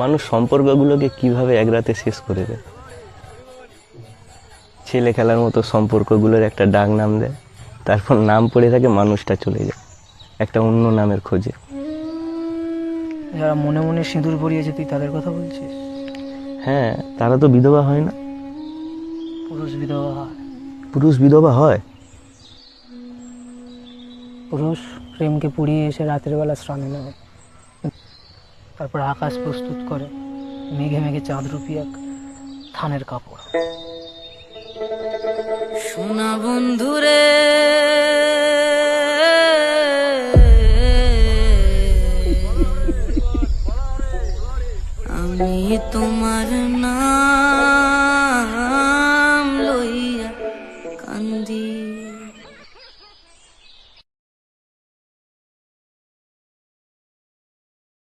মানুষ সম্পর্কগুলোকে কিভাবে এক রাতে শেষ করে দেয়। ছেলে খেলার মতো সম্পর্কগুলোর একটা ডাক নাম দেয়, তারপর নাম পড়ে থাকে, মানুষটা চলে যায় একটা অন্য নামের খোঁজে। যারা মনে মনে সিঁদুর পরিয়েছে তুই তাদের কথা বলছিস? হ্যাঁ, তারা তো বিধবা হয় না। পুরুষ বিধবা হয়। পুরুষ বিধবা হয়? পুরুষ প্রেমকে পুড়িয়ে এসে রাতের বেলা স্নানে নেয়, তারপর আকাশ প্রস্তুত করে মেঘে মেঘে চাঁদরূপী এক থানের কাপড়। সোনা বন্ধুরে আমি তোমার না